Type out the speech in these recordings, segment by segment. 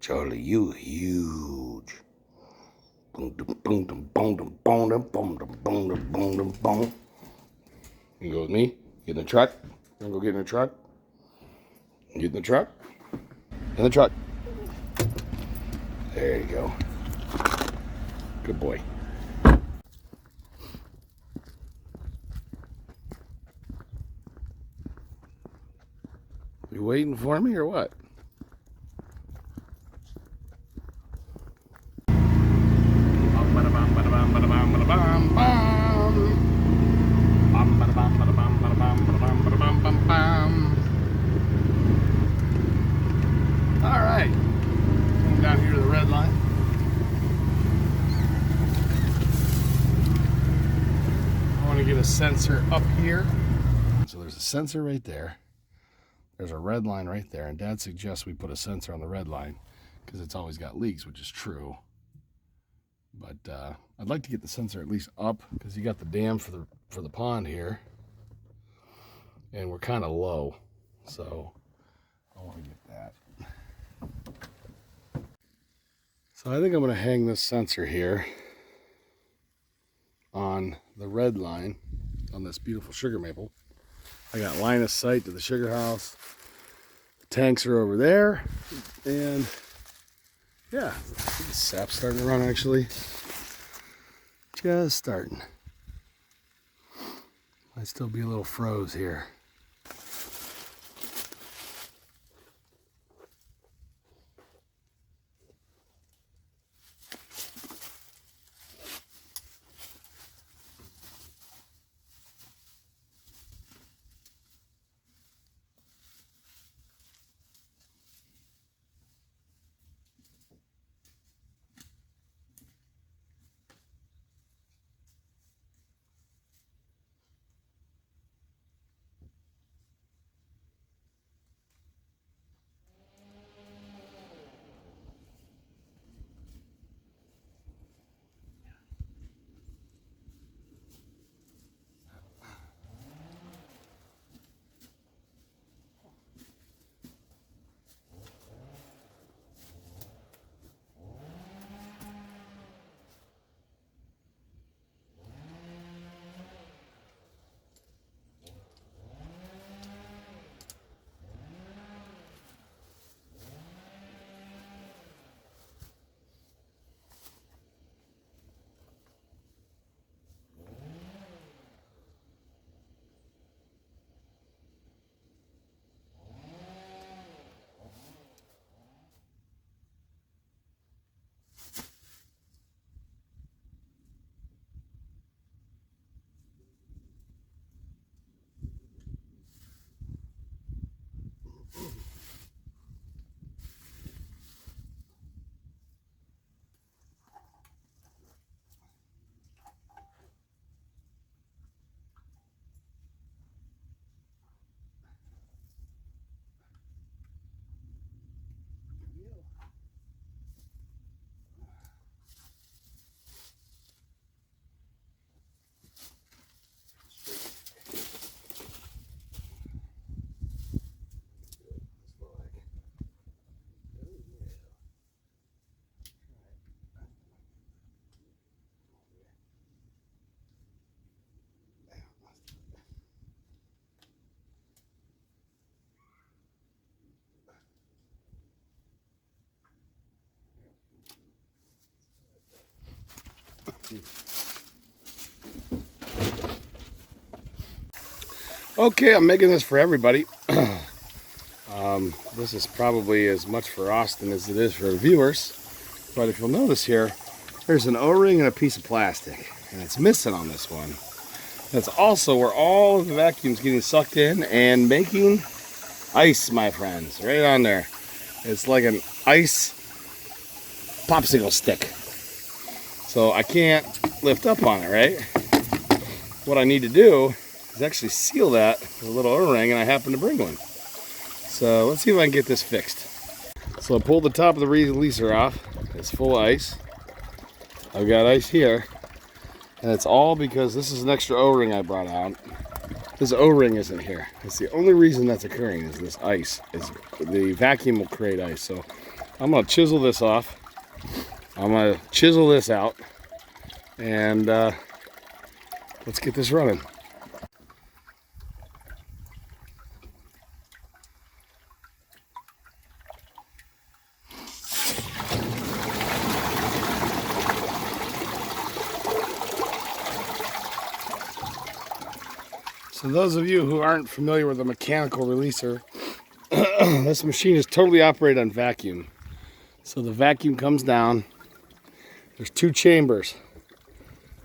Charlie, you huge. Boom, boom, boom, boom, boom, boom, boom, boom, boom, boom, boom. You go with me? Get in the truck? You wanna go get in the truck? Get in the truck? In the truck. There you go. Good boy. You waiting for me or what? All right, come down here to the red line. I want to get a sensor up here. So there's a sensor right there. There's a red line right there, and Dad suggests we put a sensor on the red line because it's always got leaks, which is true. But I'd like to get the sensor at least up because you got the dam for the pond here, and we're kind of low, so I want to get that. So I think I'm going to hang this sensor here on the red line on this beautiful sugar maple. I got line of sight to the sugar house. The tanks are over there, and yeah, the sap's starting to run actually. Just starting. Might still be a little froze here. Okay, I'm making this for everybody. This is probably as much for Austin as it is for the viewers. But if you'll notice here, there's an O-ring and a piece of plastic, and it's missing on this one. That's also where all of the vacuum's getting sucked in and making ice, my friends, right on there. It's like an ice popsicle stick. So I can't lift up on it, right? What I need to do is actually seal that with a little O-ring, and I happen to bring one. So let's see if I can get this fixed. So I pulled the top of the releaser off. It's full of ice. I've got ice here, and it's all because this is an extra O-ring I brought out. This O-ring isn't here. It's the only reason that's occurring is this ice. The vacuum will create ice. So I'm gonna chisel this off. I'm gonna chisel this out, and let's get this running. So those of you who aren't familiar with a mechanical releaser, this machine is totally operated on vacuum. So the vacuum comes down. There's two chambers.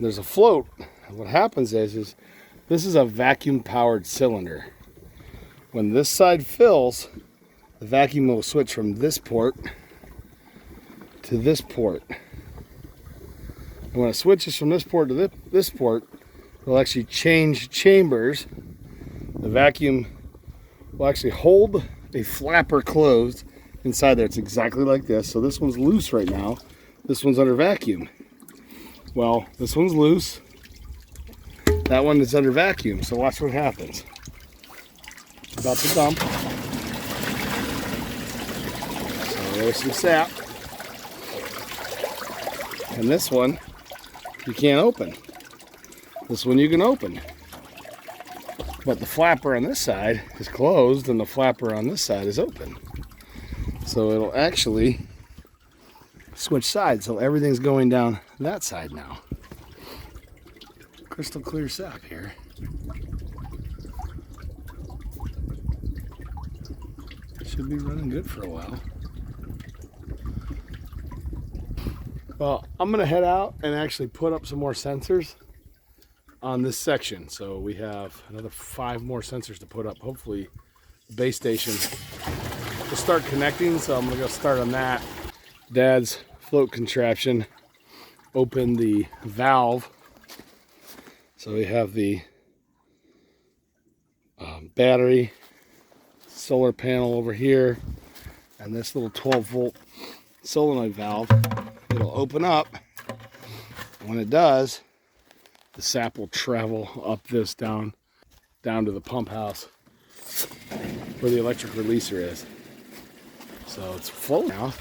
There's a float. And what happens is this is a vacuum powered cylinder. When this side fills, the vacuum will switch from this port to this port. And when it switches from this port to this port, it'll actually change chambers. The vacuum will actually hold a flapper closed inside there. It's exactly like this. So this one's loose right now. This one's under vacuum. Well, this one's loose. That one is under vacuum. So watch what happens. It's about to dump. So there's some sap. And this one you can't open. This one you can open. But the flapper on this side is closed and the flapper on this side is open. So it'll actually switch sides. So everything's going down that side now. Crystal clear sap here. Should be running good for a while. Well, I'm gonna head out and actually put up some more sensors on this section. So we have another 5 more sensors to put up. Hopefully the base station will start connecting. So I'm gonna go start on that. Dad's float contraption. Open the valve. So we have the battery, solar panel over here, and this little 12-volt solenoid valve. It'll open up. When it does, the sap will travel up this down to the pump house where the electric releaser is. So it's full now.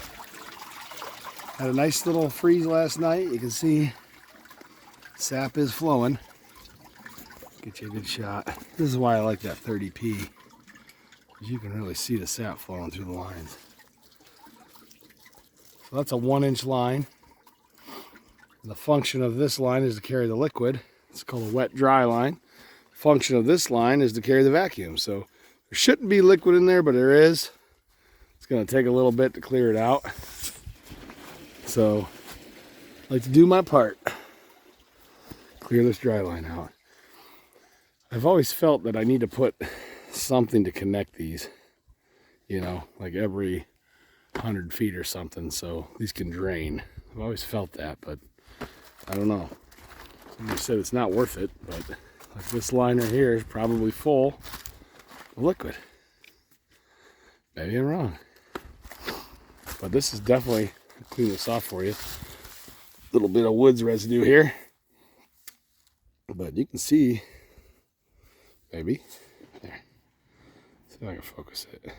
Had a nice little freeze last night. You can see sap is flowing. Get you a good shot. This is why I like that 30p, because you can really see the sap flowing through the lines. So that's a 1-inch line. The function of this line is to carry the liquid. It's called a wet-dry line. The function of this line is to carry the vacuum. So there shouldn't be liquid in there, but there is. It's going to take a little bit to clear it out. So I like to do my part. Clear this dry line out. I've always felt that I need to put something to connect these, you know, like every 100 feet or something, so these can drain. I've always felt that, but I don't know. Somebody said it's not worth it, but like this line right here is probably full of liquid. Maybe I'm wrong. But this is definitely, I'll clean this off for you. A little bit of woods residue here. But you can see, maybe, there. See if I can focus it.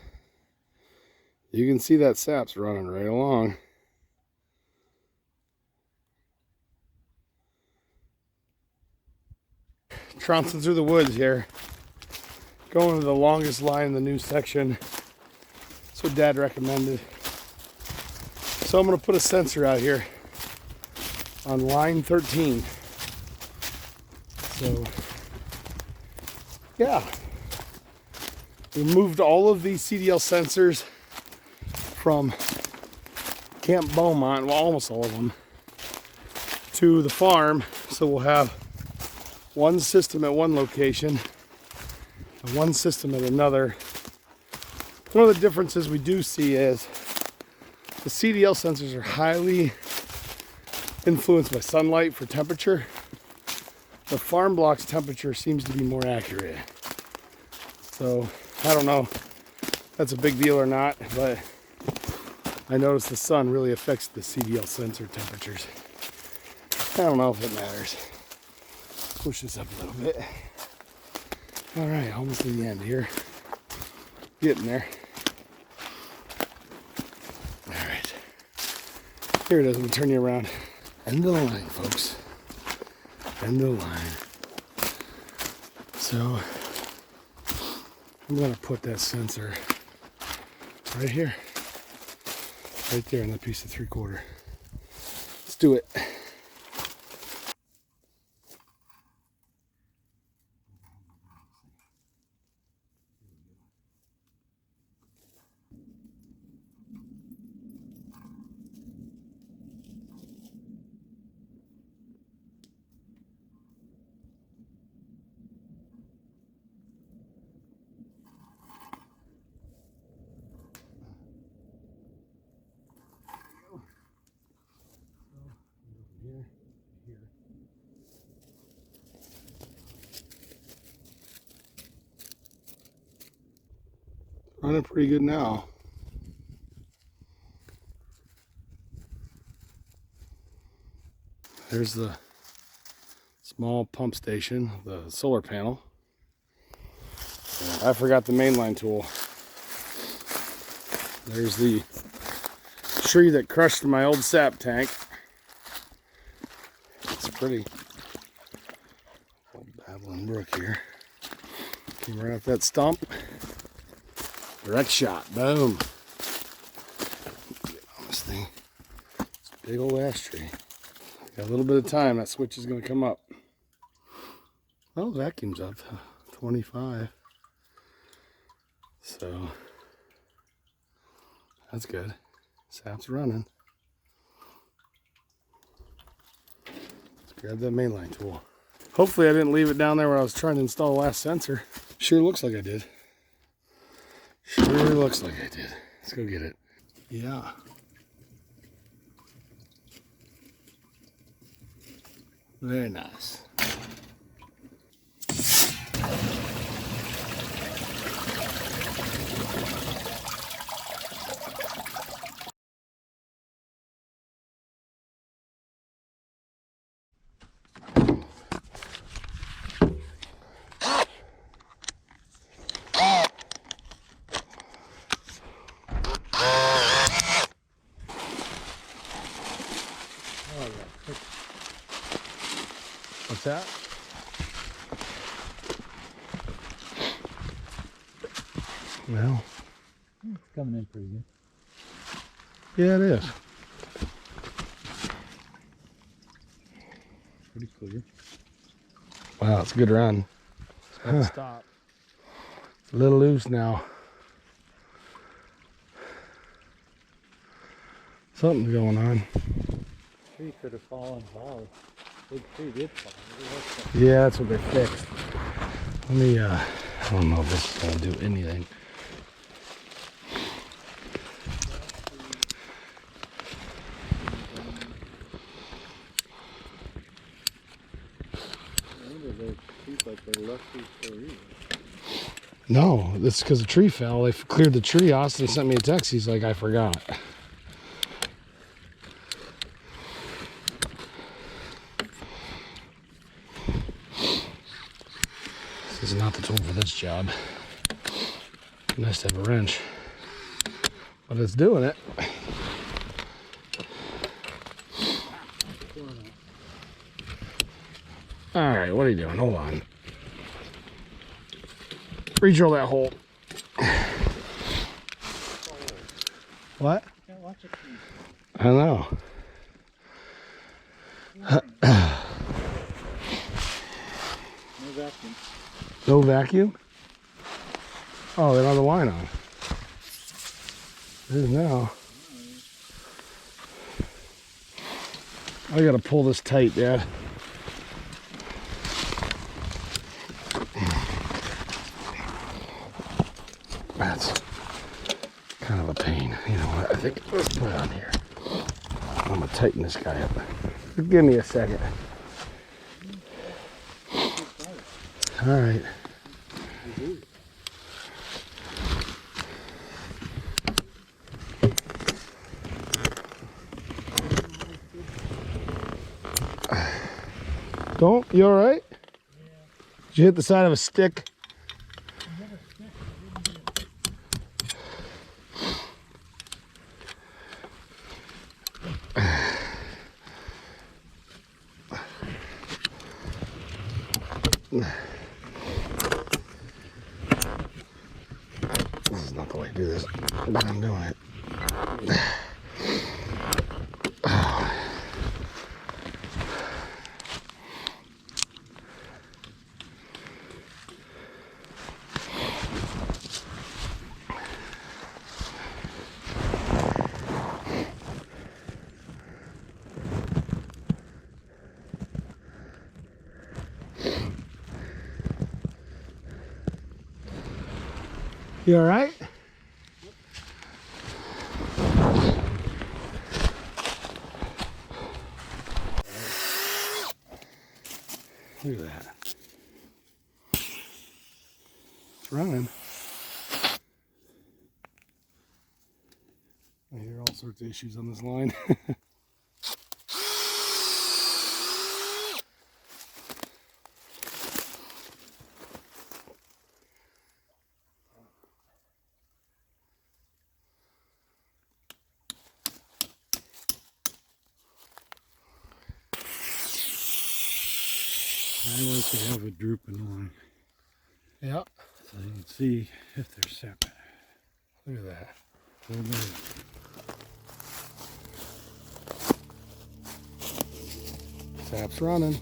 You can see that sap's running right along. Trouncing through the woods here. Going to the longest line in the new section. That's what Dad recommended. So I'm going to put a sensor out here on line 13. So, yeah. We moved all of these CDL sensors from Camp Beaumont, well, almost all of them, to the farm. So we'll have one system at one location and one system at another. One of the differences we do see is the CDL sensors are highly influenced by sunlight for temperature. The farm block's temperature seems to be more accurate. So I don't know if that's a big deal or not, but I noticed the sun really affects the CDL sensor temperatures. I don't know if it matters. Push this up a little bit. All right, almost to the end here. Getting there. All right. Here it is. I'm going to turn you around. End of the line, folks. End of the line. So I'm going to put that sensor right here. Right there in that piece of 3/4. Let's do it. Running pretty good now. There's the small pump station, the solar panel. And I forgot the mainline tool. There's the tree that crushed my old sap tank. It's pretty. Old Babbling Brook here. Came right off that stump. Direct shot. Boom. Get on this thing. It's a big old ash tree. Got a little bit of time. That switch is going to come up. Well, vacuum's up. 25. So, that's good. Sap's running. Let's grab that mainline tool. Hopefully I didn't leave it down there where I was trying to install the last sensor. Sure looks like I did. Sure looks like I did. Let's go get it. Yeah. Very nice. What's that? Well, it's coming in pretty good. Yeah, it is. Pretty clear. Wow, it's a good run. Huh. Stop. It's a little loose now. Something's going on. Tree could have fallen hard. Big tree did fall. Yeah, that's what they fixed. Let me, I don't know if this is going to do anything. No, that's because the tree fell. They cleared the tree. Austin sent me a text. He's like, I forgot. This is not the tool for this job. Nice to have a wrench. But it's doing it. Alright, what are you doing? Hold on. Re-drill that hole. What? I know. No vacuum. No vacuum? Oh, they don't have the line on. It is now. I gotta pull this tight, Dad. That's kind of a pain. You know what? I think let's put it on here. I'm gonna tighten this guy up. Give me a second. All right. Don't, you all right? Yeah. Did you hit the side of a stick? This is not the way to do this, but I'm doing it. You all right? Look at that. It's running. I hear all sorts of issues on this line. I like to have a drooping line. Yep. So you can see if they're separate. Look at that. There it is. Sap's running.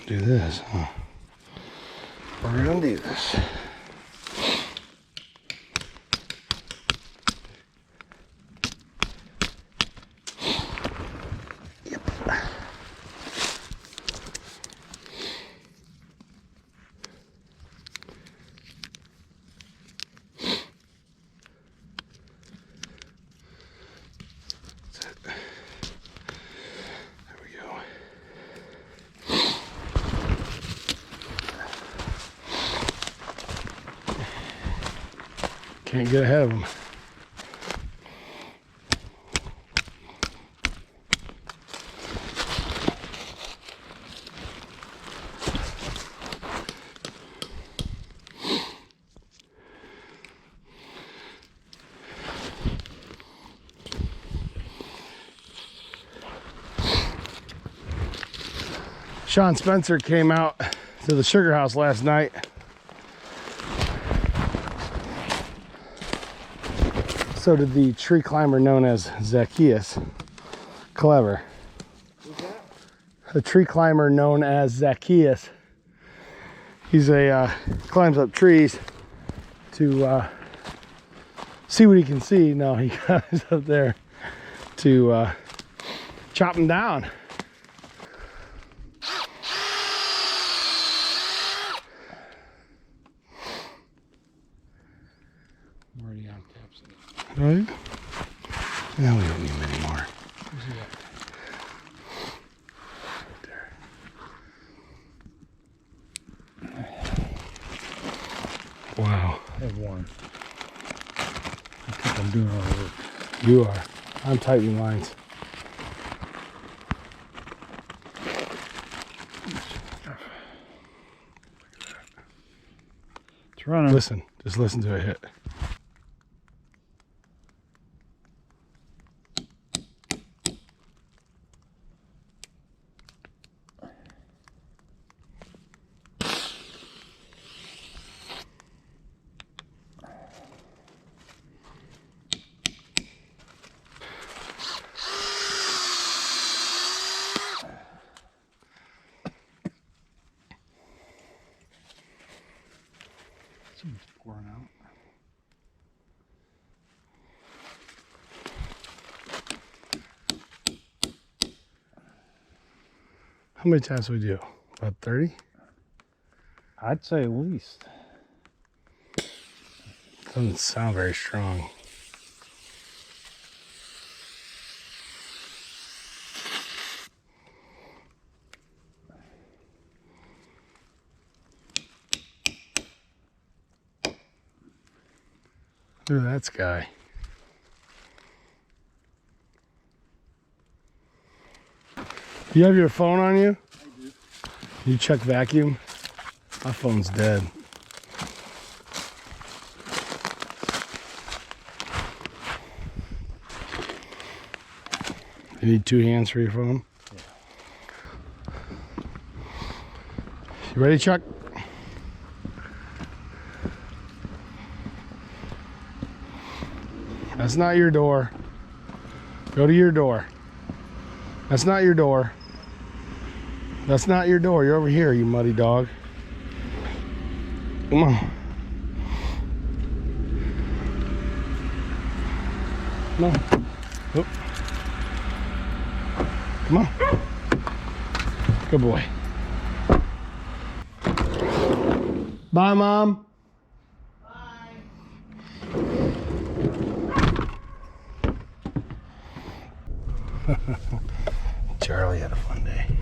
Do this, huh? We're gonna do this. Yep. That's it. There we go. Can't get ahead of them. Sean Spencer came out to the sugar house last night. So did the tree climber known as Zacchaeus. Clever. Who's that? The tree climber known as Zacchaeus. He's a climbs up trees to see what he can see. No, he goes up there to chop him down. I'm already on taps. Right? Now we don't need him anymore. Where's he at? Wow. I have one. I think I'm doing all the work. You are. I'm tightening lines. It's running. Listen. Just listen to it hit. Something's pouring out. How many taps we do? About 30? I'd say at least. Doesn't sound very strong. Look at that sky. Do you have your phone on you? I do. You check vacuum? My phone's dead. You need 2 hands for your phone? Yeah. You ready, Chuck? That's not your door. Go to your door. That's not your door. That's not your door. You're over here, you muddy dog. Come on. Come on. Oop. Come on. Good boy. Bye, Mom. Charlie had a fun day.